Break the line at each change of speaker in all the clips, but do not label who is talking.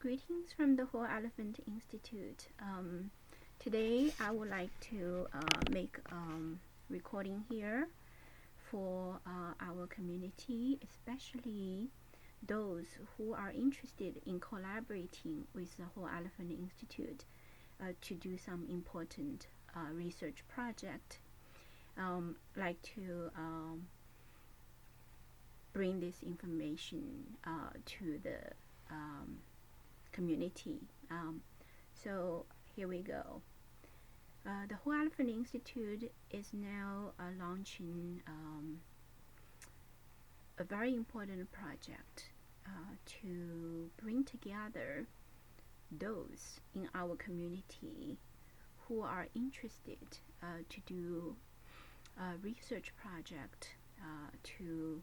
Greetings from the Whole Elephant Institute. Today I would like to make recording here for our community, especially those who are interested in collaborating with the Whole Elephant Institute to do some important research project. Like to bring this information to the community. So here we go. The Whole Elephant Institute is now launching a very important project to bring together those in our community who are interested to do a research project to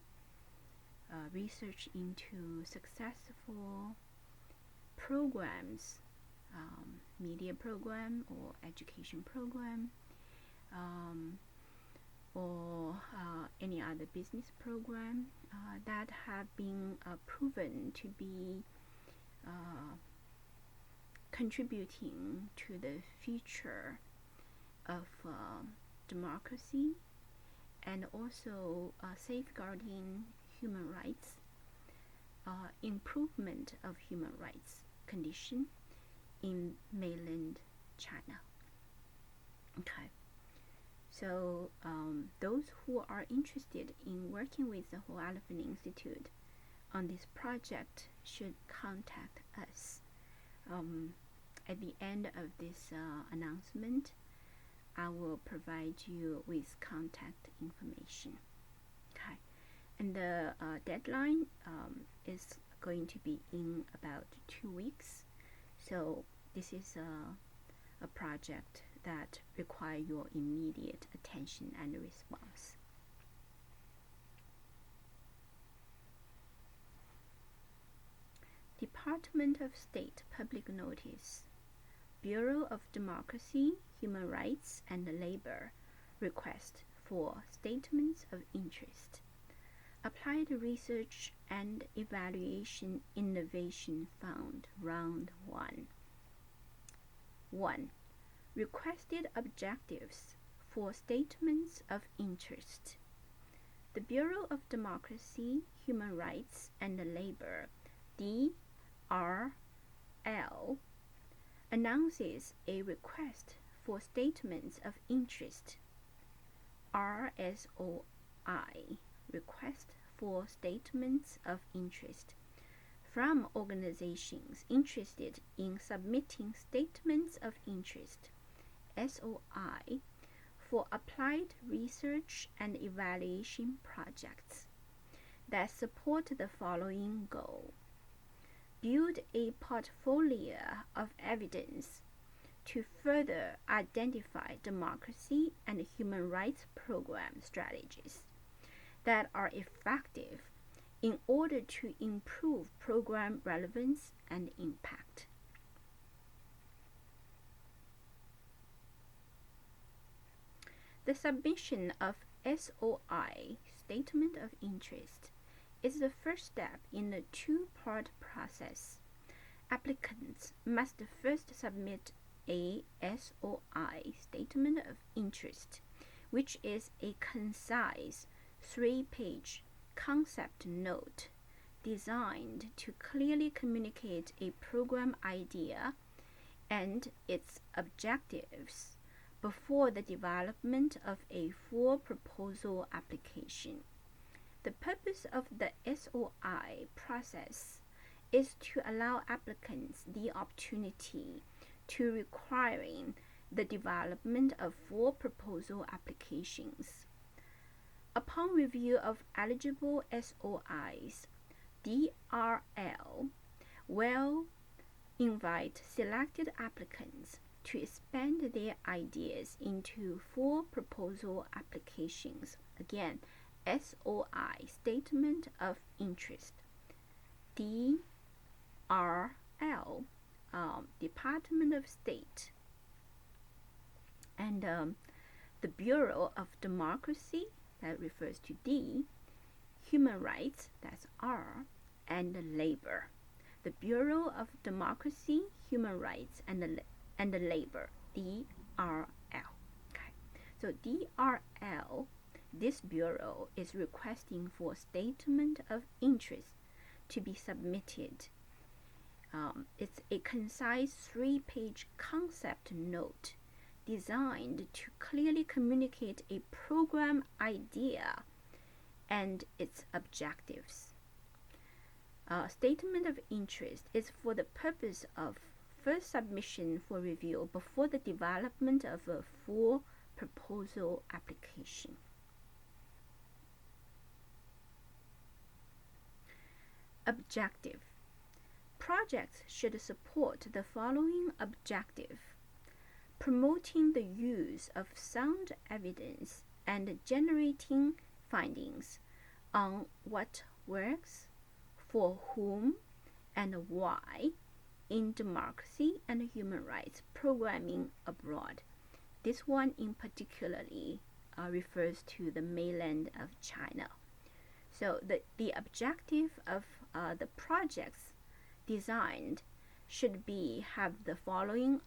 research into successful programs, media program or education program, or any other business program that have been proven to be contributing to the future of democracy and also safeguarding human rights, improvement of human rights condition in mainland China. Okay, so those who are interested in working with the Whole Elephant Institute on this project should contact us. At the end of this announcement, I will provide you with contact information. Okay, and the deadline is going to be in about 2 weeks. So this is a project that requires your immediate attention and response. Department of State Public Notice. Bureau of Democracy, Human Rights and Labor request for statements of interest. Applied Research and Evaluation Innovation Fund, Round 1. 1. Requested objectives for statements of interest. The Bureau of Democracy, Human Rights and Labor, DRL, announces a request for statements of interest. RSOI, request for statements of interest from organizations interested in submitting statements of interest, SOI, for applied research and evaluation projects that support the following goal. Build a portfolio of evidence to further identify democracy and human rights program strategies that are effective in order to improve program relevance and impact. The submission of SOI, Statement of Interest, is the first step in the two-part process. Applicants must first submit a SOI, Statement of Interest, which is a concise 3-page concept note designed to clearly communicate a program idea and its objectives before the development of a full proposal application. The purpose of the SOI process is to allow applicants the opportunity to requiring the development of full proposal applications. Upon review of eligible SOIs, DRL will invite selected applicants to expand their ideas into full proposal applications. Again, SOI, Statement of Interest. DRL, Department of State, and the Bureau of Democracy, that refers to D, Human Rights, that's R, and Labor, the Bureau of Democracy, Human Rights, and Labor, DRL. Okay, so DRL, this bureau is requesting for statement of interest to be submitted. It's a concise 3-page concept note designed to clearly communicate a program idea and its objectives. Statement of interest is for the purpose of first submission for review before the development of a full proposal application. Objective. Projects should support the following objective: promoting the use of sound evidence and generating findings on what works, for whom, and why in democracy and human rights programming abroad. This one in particularly refers to the mainland of China. So the objective of the projects designed should have the following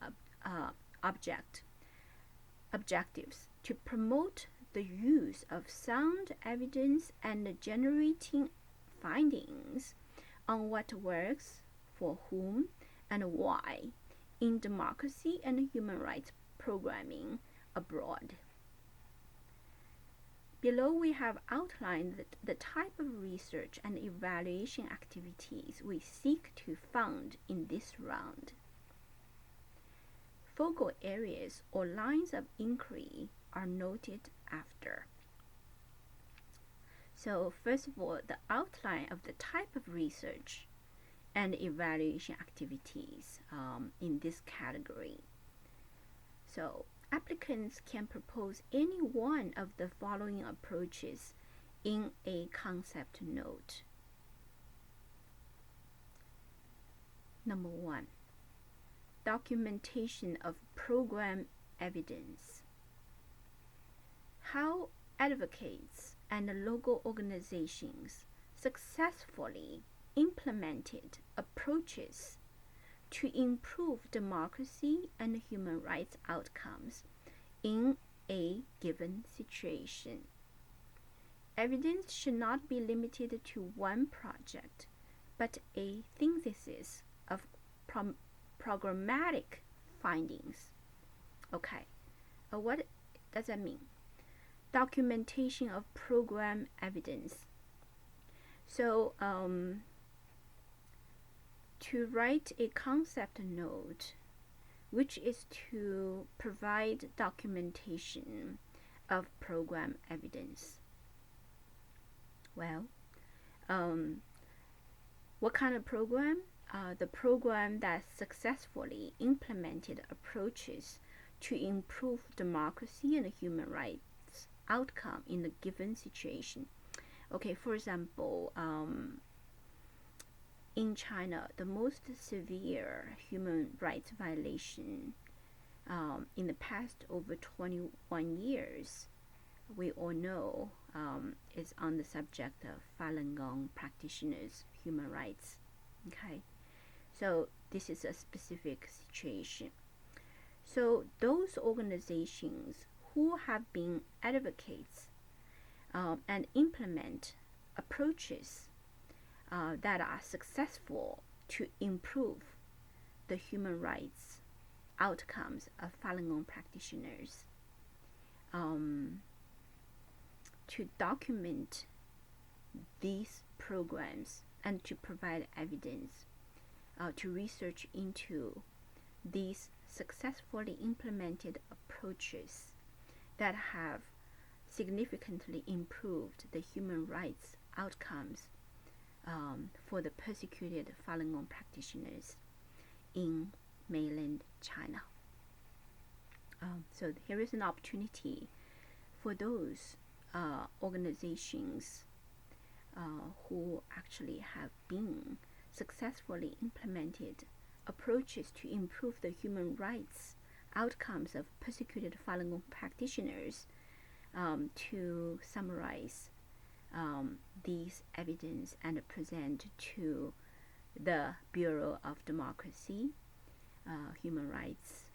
objectives: to promote the use of sound evidence and generating findings on what works, for whom, and why in democracy and human rights programming abroad. Below we have outlined the type of research and evaluation activities we seek to fund in this round. Focal areas or lines of inquiry are noted after. So first of all, the outline of the type of research and evaluation activities in this category. So applicants can propose any one of the following approaches in a concept note. Number 1, documentation of program evidence. How advocates and local organizations successfully implemented approaches to improve democracy and human rights outcomes in a given situation. Evidence should not be limited to one project, but a synthesis of programmatic findings. Okay, what does that mean? Documentation of program evidence. So, to write a concept note, which is to provide documentation of program evidence. Well, what kind of program? The program that successfully implemented approaches to improve democracy and human rights outcome in a given situation. Okay, for example, in China, the most severe human rights violation in the past over 21 years, we all know, is on the subject of Falun Gong practitioners' human rights. Okay, so this is a specific situation. So those organizations who have been advocates and implement approaches that are successful to improve the human rights outcomes of Falun Gong practitioners, to document these programs and to provide evidence, to research into these successfully implemented approaches that have significantly improved the human rights outcomes for the persecuted Falun Gong practitioners in mainland China. So here is an opportunity for those organizations who actually have been successfully implemented approaches to improve the human rights outcomes of persecuted Falun Gong practitioners, to summarize these evidence and present to the Bureau of Democracy, Human Rights,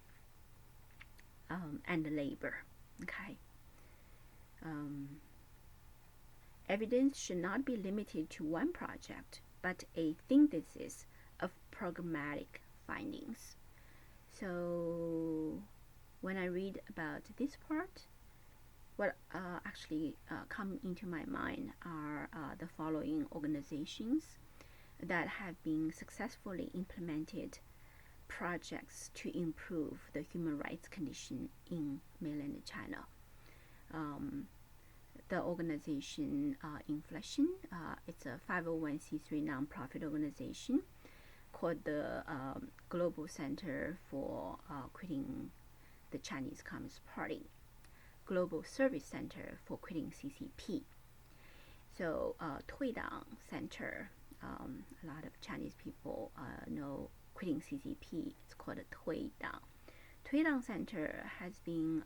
and Labor. Okay. Evidence should not be limited to one project, but a synthesis of programmatic findings. So when I read about this part, what actually come into my mind are the following organizations that have been successfully implemented projects to improve the human rights condition in mainland China. The organization Inflation, it's a 501c3 nonprofit organization called the Global Center for Quitting the Chinese Communist Party, Global Service Center for Quitting CCP. So Tui Dang Center, a lot of Chinese people know Quitting CCP. It's called Tui Dang. Tui Dang Center has been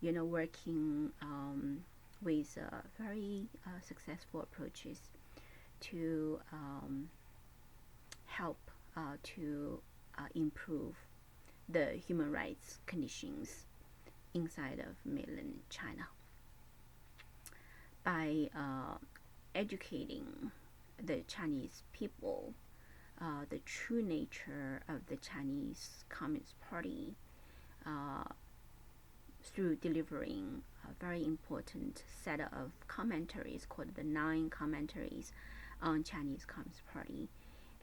working with very successful approaches to help to improve the human rights conditions inside of mainland China by educating the Chinese people the true nature of the Chinese Communist Party through delivering a very important set of commentaries called the 9 commentaries on Chinese Communist Party.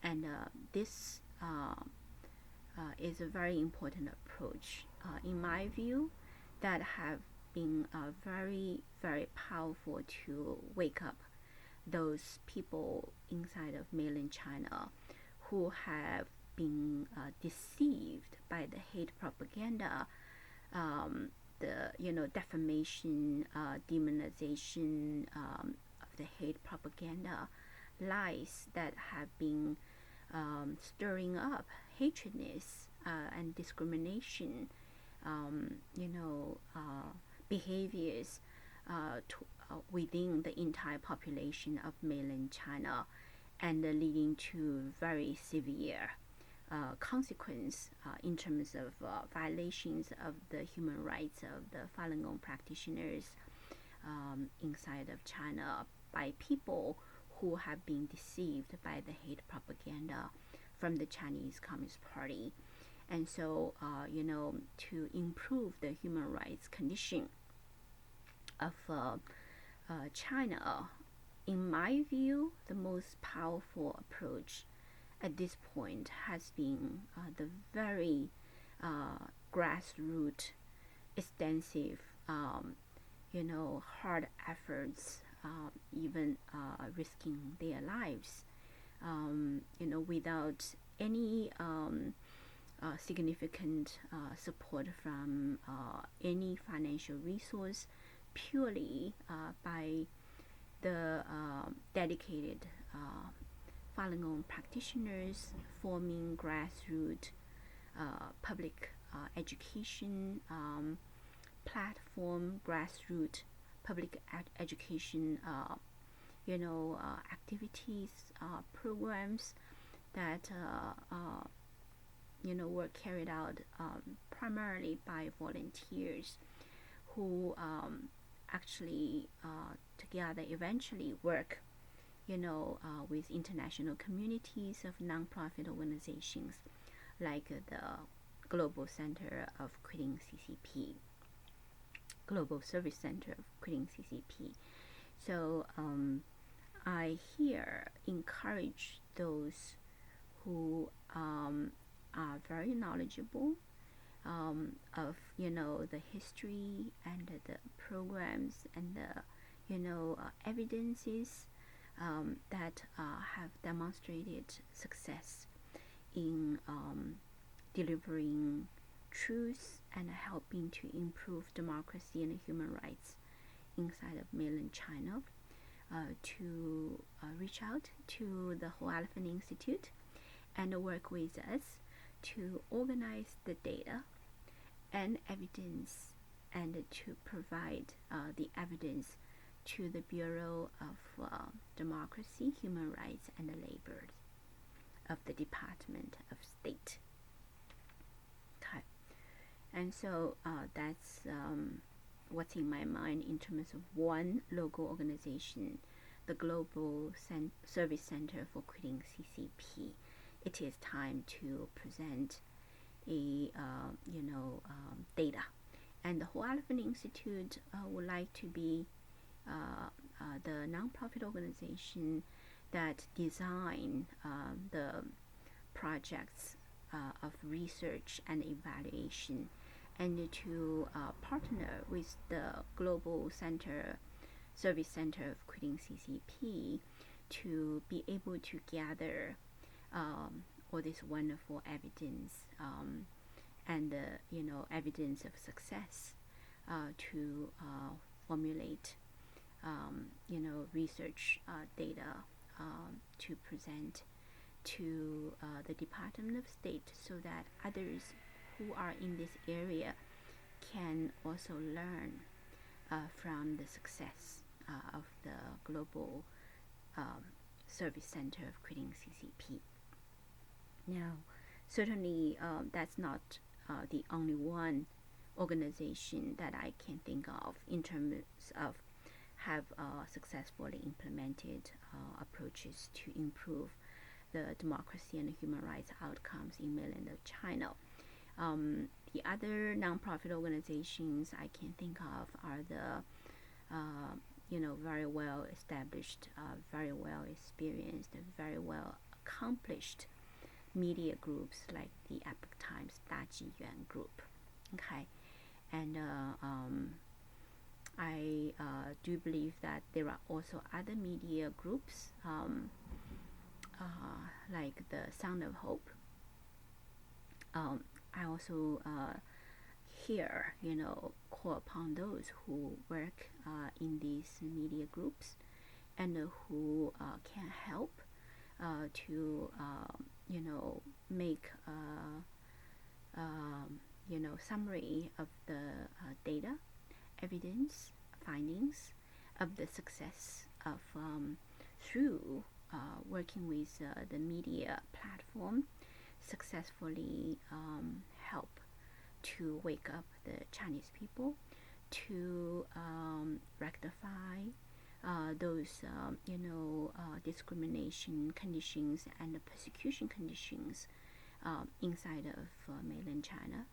And this is a very important approach, in my view, that have been very, very powerful to wake up those people inside of mainland China who have been deceived by the hate propaganda, the defamation, demonization of the hate propaganda, lies that have been stirring up hatredness and discrimination, behaviors within the entire population of mainland China, and leading to very severe consequence in terms of violations of the human rights of the Falun Gong practitioners inside of China by people who have been deceived by the hate propaganda from the Chinese Communist Party. And so, to improve the human rights condition of China, in my view, the most powerful approach at this point has been the very grassroots, extensive, hard efforts, even risking their lives, without any significant support from any financial resource, purely by the dedicated Falun Gong practitioners forming grassroots public education platform, grassroots public education activities, programs that were carried out primarily by volunteers who actually together eventually work with international communities of non-profit organizations like the Global Center of Quitting CCP, Global Service Center of Quitting CCP. So I here encourage those who are very knowledgeable of the history and the programs and the evidences that have demonstrated success in delivering truth and helping to improve democracy and human rights inside of mainland China, to reach out to the Whole Elephant Institute and work with us to organize the data and evidence and to provide the evidence to the Bureau of Democracy, Human Rights, and Labor. of the Department of State. Okay, and so that's what's in my mind in terms of one local organization, the Global Service Center for Quitting CCP. It is time to present a data, and the Whole Elephant Institute would like to be the nonprofit organization that design the projects of research and evaluation, and to partner with the Global Service Center of Quitting CCP to be able to gather all this wonderful evidence and evidence of success to formulate research data to present to the Department of State, so that others who are in this area can also learn from the success of the Global Service Center of Quitting CCP. Now, certainly that's not the only one organization that I can think of in terms of have successfully implemented approaches to improve the democracy and human rights outcomes in mainland China. The other nonprofit organizations I can think of are the very well established, very well experienced, very well accomplished media groups like the Epoch Times Yuan Group. Okay, and I do believe that there are also other media groups like the Sound of Hope. I also here call upon those who work in these media groups and who can help to make summary of the data, evidence, findings of the success of through working with the media platform, successfully help to wake up the Chinese people, to rectify those discrimination conditions and persecution conditions inside of mainland China,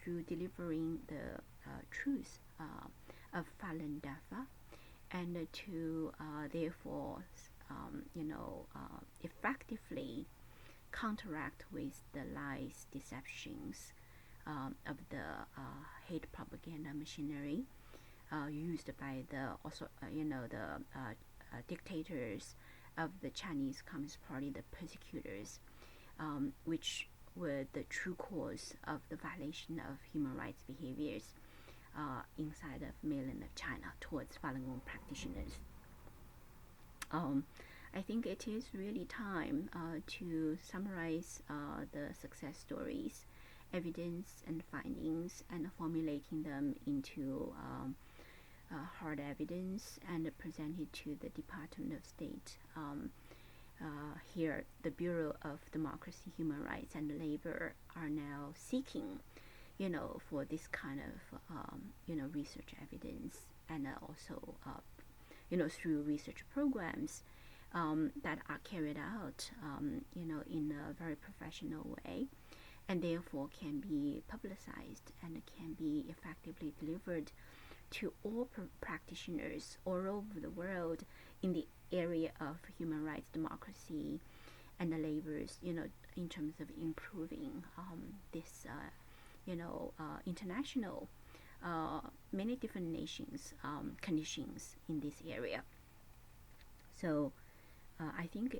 through delivering the truth of Falun Dafa, and to therefore effectively counteract with the lies, deceptions of the hate propaganda machinery used by the dictators of the Chinese Communist Party, the persecutors, which were the true cause of the violation of human rights behaviors inside of mainland of China towards Falun Gong practitioners. I think it is really time to summarize the success stories, evidence and findings, and formulating them into hard evidence and present it to the Department of State. Here, the Bureau of Democracy, Human Rights and Labor are now seeking, for this kind of, research evidence, and also, through research programs that are carried out, in a very professional way, and therefore can be publicized and can be effectively delivered to all practitioners all over the world in the area of human rights, democracy, and the labors, in terms of improving this, international, many different nations conditions in this area. So I think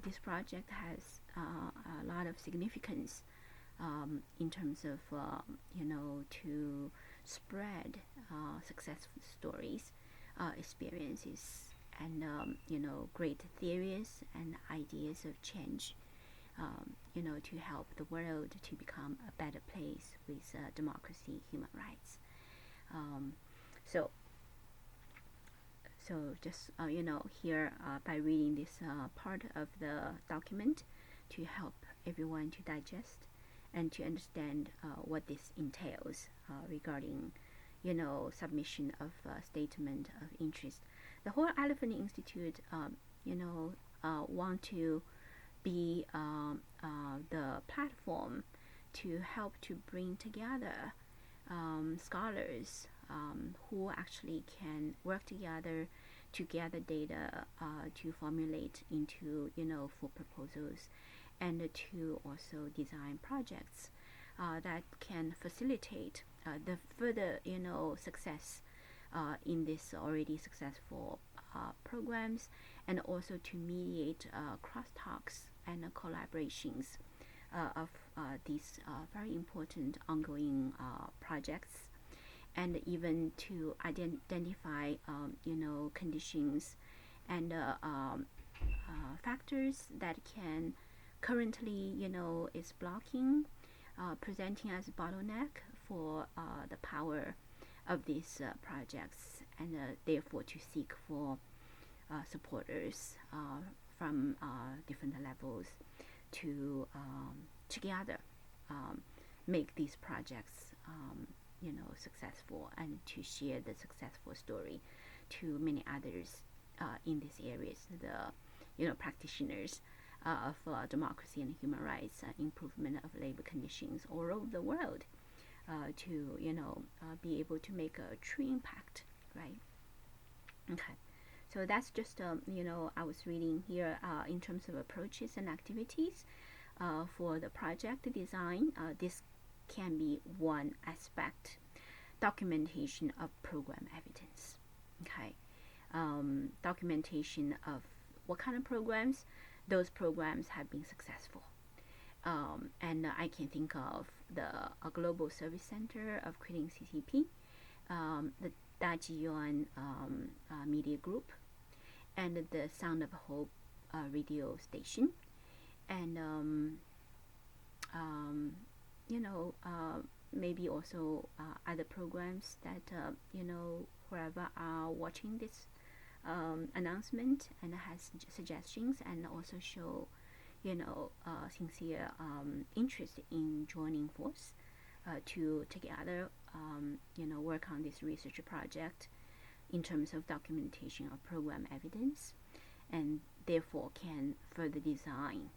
this project has a lot of significance in terms of, to spread successful stories, experiences, and, great theories and ideas of change, to help the world to become a better place with democracy, human rights. So just, here by reading this part of the document, to help everyone to digest and to understand what this entails regarding, submission of statement of interest. The whole Elephant Institute, want to be the platform to help to bring together scholars who actually can work together to gather data to formulate into full proposals, and to also design projects that can facilitate the further success in this already successful programs, and also to mediate crosstalks and collaborations of these very important ongoing projects, and even to identify conditions and factors that can currently is blocking, presenting as a bottleneck for the power of these projects, and therefore to seek for supporters from different levels to together make these projects successful, and to share the successful story to many others in these areas, the practitioners of democracy and human rights, improvement of labor conditions all over the world, to be able to make a true impact, right? Okay, so that's just I was reading here in terms of approaches and activities for the project design. This can be one aspect, documentation of program evidence. Okay, documentation of what kind of programs those programs have been successful. And I can think of the Global Service Center of creating CCP, the Dajiyuan Media Group, and the Sound of Hope radio station, and maybe also other programs that whoever are watching this announcement and has suggestions, and also show sincere interest in joining force to together work on this research project in terms of documentation of program evidence, and therefore can further design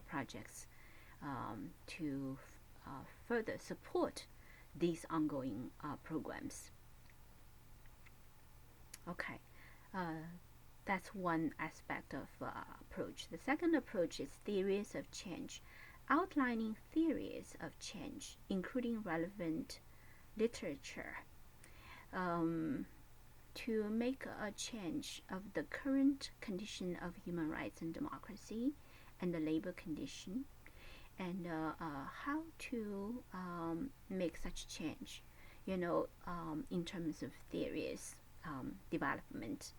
projects to further support these ongoing programs. Okay, that's one aspect of approach. The second approach is theories of change, outlining theories of change, including relevant literature, to make a change of the current condition of human rights and democracy and the labor condition, and how to make such change, in terms of theories development.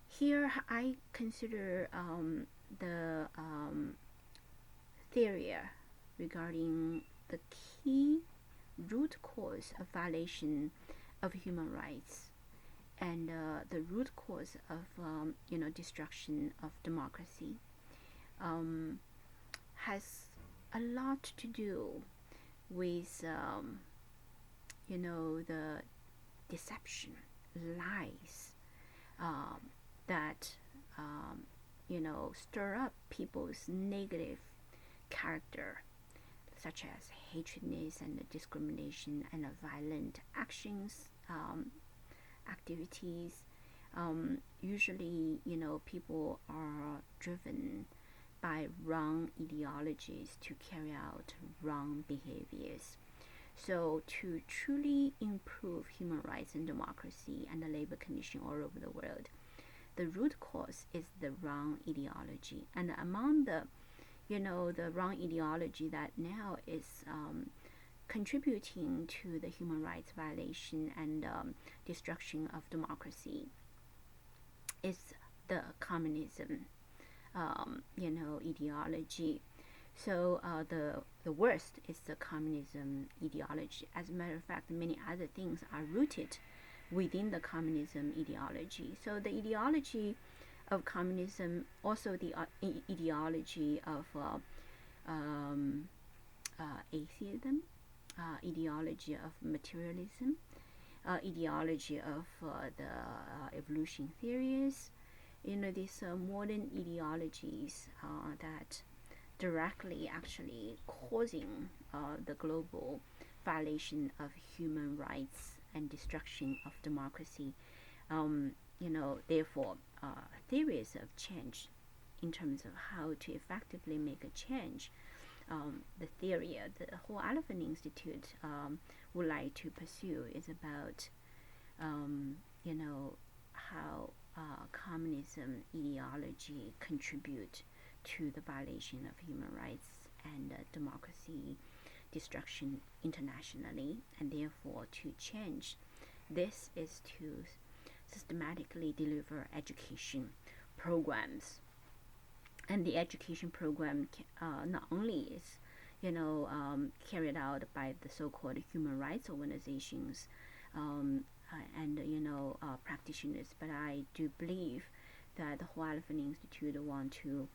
Here I consider the theory regarding the key root cause of violation of human rights, and the root cause of destruction of democracy, has a lot to do with the deception, lies that stir up people's negative character, such as hatredness and discrimination and violent actions, activities. Usually, people are driven by wrong ideologies to carry out wrong behaviors. So to truly improve human rights and democracy and the labor condition all over the world, the root cause is the wrong ideology. And among the wrong ideology that now is contributing to the human rights violation and destruction of democracy is the communism ideology. So the worst is the communism ideology. As a matter of fact, many other things are rooted within the communism ideology. So the ideology of communism, also the ideology of atheism, ideology of materialism, ideology of the evolution theories, these modern ideologies that directly actually causing the global violation of human rights and destruction of democracy. Therefore, theories of change in terms of how to effectively make a change. The theory the whole Elephant Institute would like to pursue is about, how communism ideology contribute to the violation of human rights and democracy destruction internationally, and therefore to change this is to systematically deliver education programs. And the education program not only is carried out by the so-called human rights organizations and practitioners, but I do believe that the whole Elephant Institute want to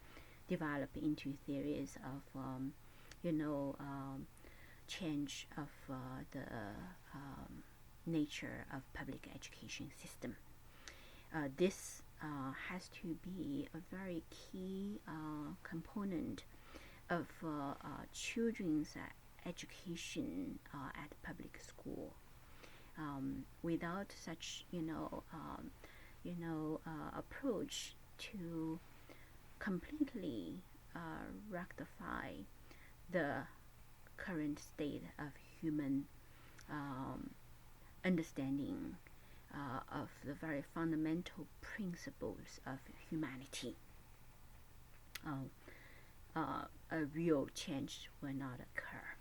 develop into theories of change of the nature of public education system. This has to be a very key component of children's education at public school. Without such approach to completely rectify the current state of human understanding of the very fundamental principles of humanity, a real change will not occur.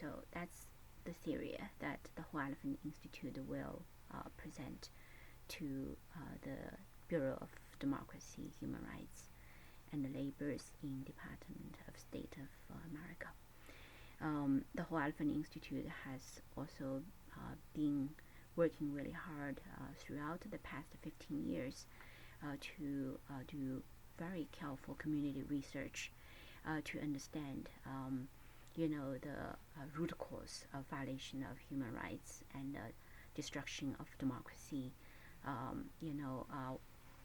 So that's the theory that the whole Elephant Institute will present to the Bureau of Democracy, Human Rights, and Labor's in Department of State of America. The whole Elephant Institute has also been working really hard throughout the past 15 years to do very careful community research to understand the root cause of violation of human rights and destruction of democracy,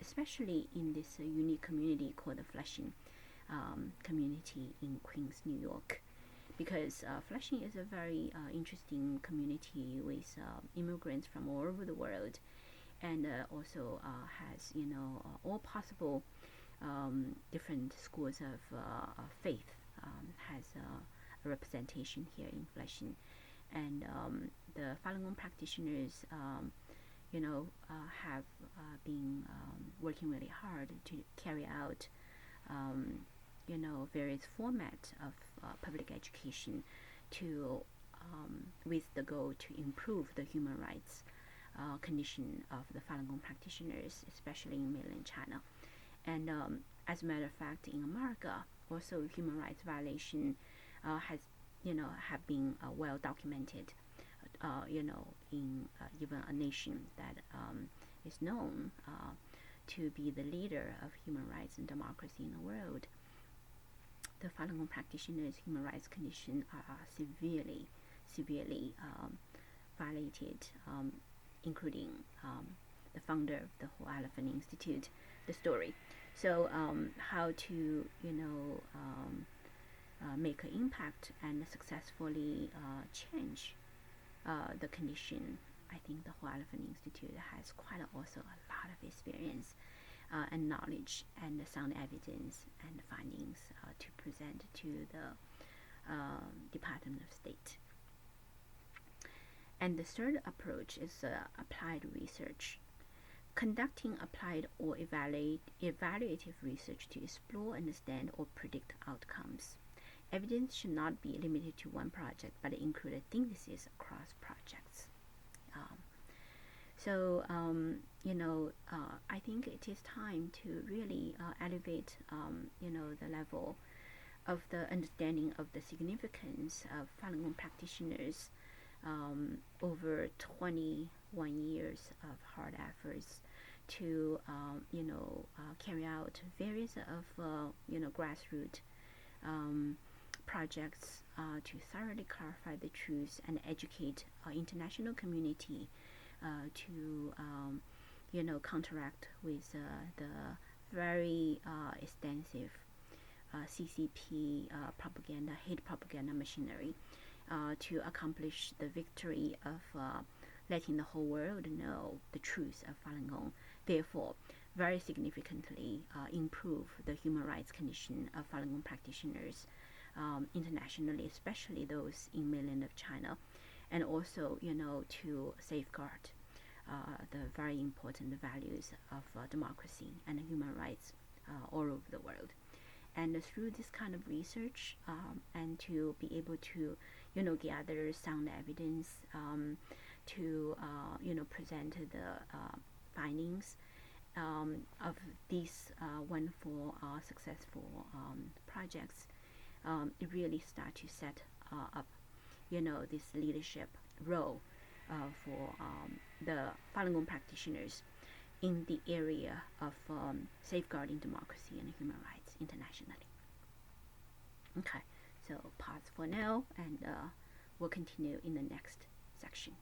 especially in this unique community called the Flushing community in Queens, New York. Because Flushing is a very interesting community with immigrants from all over the world, and also has all possible different schools of faith has a representation here in Flushing, and the Falun Gong practitioners have been working really hard to carry out various formats of public education to with the goal to improve the human rights condition of the Falun Gong practitioners, especially in mainland China. And as a matter of fact, in America, also human rights violation have been well documented. In even a nation that is known to be the leader of human rights and democracy in the world, the Falun Gong practitioners' human rights conditions are severely violated, including the founder of the whole Elephant Institute, the story. So how to make an impact and successfully change the condition. I think the whole Elephant Institute has quite also a lot of experience and knowledge and sound evidence and findings to present to the Department of State. And the third approach is applied research. Conducting applied or evaluative research to explore, understand, or predict outcomes. Evidence should not be limited to one project, but include a synthesis across projects. I think it is time to really elevate, the level of the understanding of the significance of Falun Gong practitioners over 21 years of hard efforts to carry out various of grassroots projects to thoroughly clarify the truth and educate international community to counteract with the very extensive CCP propaganda, hate propaganda machinery to accomplish the victory of letting the whole world know the truth of Falun Gong. Therefore, very significantly improve the human rights condition of Falun Gong practitioners internationally, especially those in mainland of China, and also to safeguard the very important values of democracy and human rights all over the world. And through this kind of research and to be able to gather sound evidence to present the findings of these wonderful successful projects, it really start to set up this leadership role for the Falun Gong practitioners in the area of safeguarding democracy and human rights internationally. Okay, so pause for now, and we'll continue in the next section.